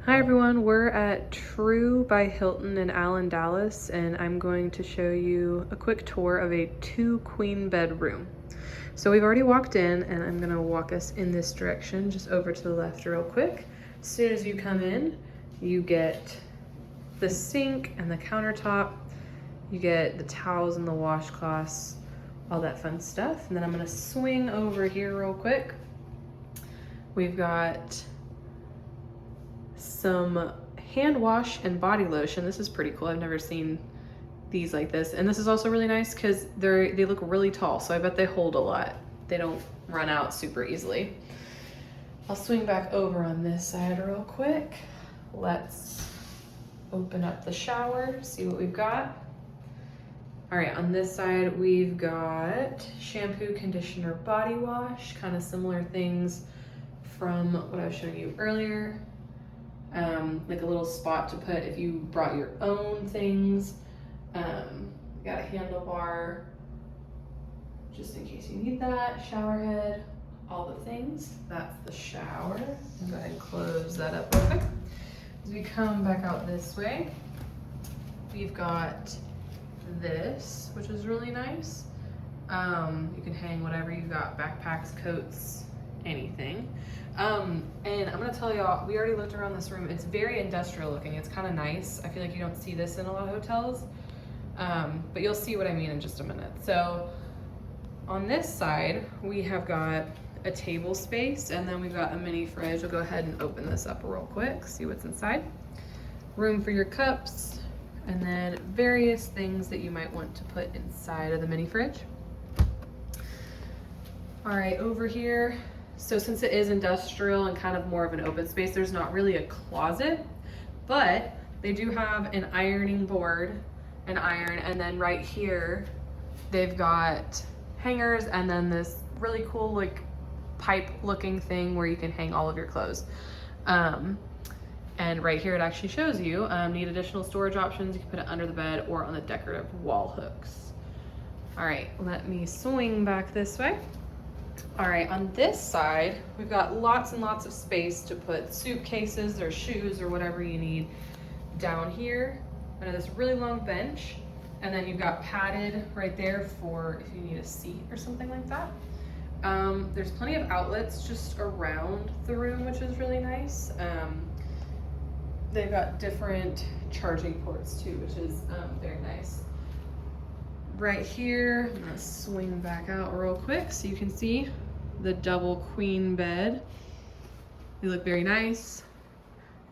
Hi everyone, we're at True by Hilton in Allen, Dallas, and I'm going to show you a quick tour of a 2-queen bed room. So we've already walked in, and I'm gonna walk us in this direction, just over to the left real quick. As soon as you come in, you get the sink and the countertop, you get the towels and the washcloths, all that fun stuff. And then I'm gonna swing over here real quick. We've got some hand wash and body lotion. This is pretty cool. I've never seen these like this. And this is also really nice because they look really tall, so I bet they hold a lot. They don't run out super easily. I'll swing back over on this side real quick. Let's open up the shower, see what we've got. All right, on this side, we've got shampoo, conditioner, body wash, kind of similar things from what I was showing you earlier. Like a little spot to put if you brought your own things. Got a handlebar, just in case you need that, shower head, all the things. That's the shower. I'll go ahead and close that up real quick. As we come back out this way, we've got this, which is really nice. You can hang whatever you got, backpacks, coats, anything. And I'm gonna tell y'all, we already looked around this room. It's very industrial looking. It's kind of nice. I feel like you don't see this in a lot of hotels, but you'll see what I mean in just a minute. So on this side, we have got a table space, and then we've got a mini fridge. I'll go ahead and open this up real quick, see what's inside. Room for your cups, and then various things that you might want to put inside of the mini fridge. All right, over here, so since it is industrial and kind of more of an open space, there's not really a closet, but they do have an ironing board, an iron, and then right here, they've got hangers and then this really cool like pipe looking thing where you can hang all of your clothes. And right here, it actually shows you, need additional storage options. You can put it under the bed or on the decorative wall hooks. All right, let me swing back this way. All right, on this side, we've got lots and lots of space to put suitcases or shoes or whatever you need. Down here, under this really long bench, and then you've got padded right there for if you need a seat or something like that. There's plenty of outlets just around the room, which is really nice. They've got different charging ports too, which is very nice. Right here, I'm gonna swing back out real quick so you can see the double queen bed. They look very nice.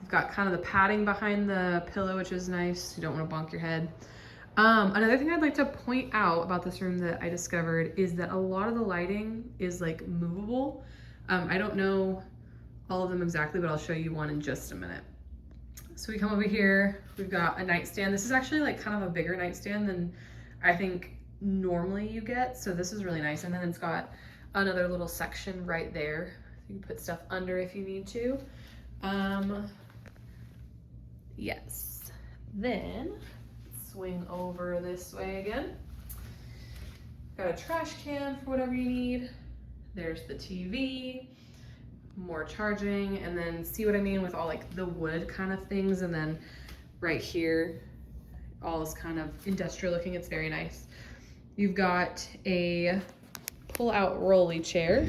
You've got kind of the padding behind the pillow, which is nice. You don't want to bonk your head. Another thing I'd like to point out about this room that I discovered is that a lot of the lighting is like movable. I don't know all of them exactly, but I'll show you one in just a minute. So we come over here, we've got a nightstand. This is actually like kind of a bigger nightstand than I think normally you get. So this is really nice. And then it's got another little section right there. You can put stuff under if you need to. Yes. Then swing over this way again. Got a trash can for whatever you need. There's the TV, more charging, and then see what I mean with all like the wood kind of things. And then right here, all is kind of industrial looking. It's very nice. You've got a pull out rolly chair.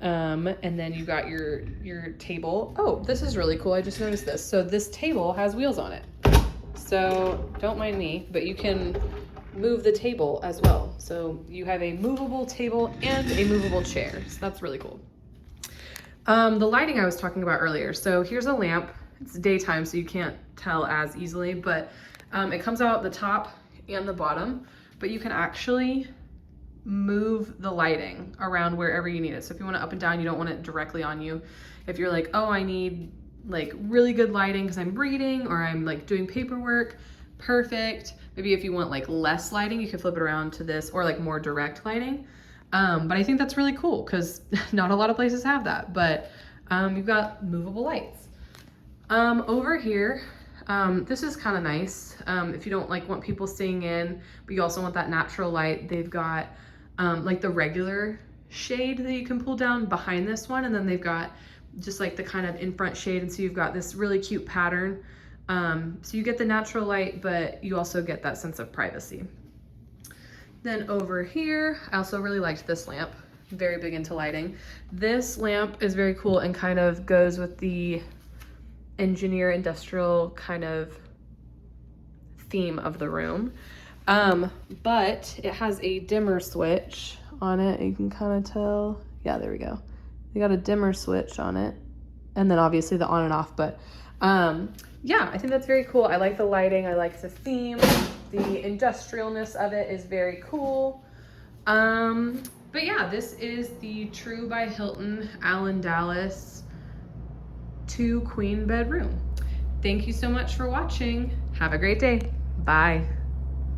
And then you've got your table. Oh, this is really cool. I just noticed this. So this table has wheels on it. So don't mind me, but you can move the table as well. So you have a movable table and a movable chair. So that's really cool. The lighting I was talking about earlier. So here's a lamp. It's daytime, so you can't tell as easily, but it comes out the top and the bottom, but you can actually move the lighting around wherever you need it. So if you want it up and down, you don't want it directly on you. If you're like, oh, I need like really good lighting because I'm reading or I'm like doing paperwork, perfect. Maybe if you want like less lighting, you can flip it around to this, or like more direct lighting. But I think that's really cool because not a lot of places have that, but you've got movable lights. Over here, this is kind of nice. If you don't like want people staying in, but you also want that natural light, they've got like the regular shade that you can pull down behind this one, and then they've got just like the kind of in front shade. And so you've got this really cute pattern. So you get the natural light, but you also get that sense of privacy. Then over here, I also really liked this lamp. Very big into lighting. This lamp is very cool and kind of goes with the engineer industrial kind of theme of the room. But it has a dimmer switch on it. You can kind of tell. Yeah, there we go. They got a dimmer switch on it. And then obviously the on and off, but yeah, I think that's very cool. I like the lighting. I like the theme. The industrialness of it is very cool. But yeah, this is the True by Hilton Allen Dallas 2 queen bedroom. Thank you so much for watching. Have a great day. Bye.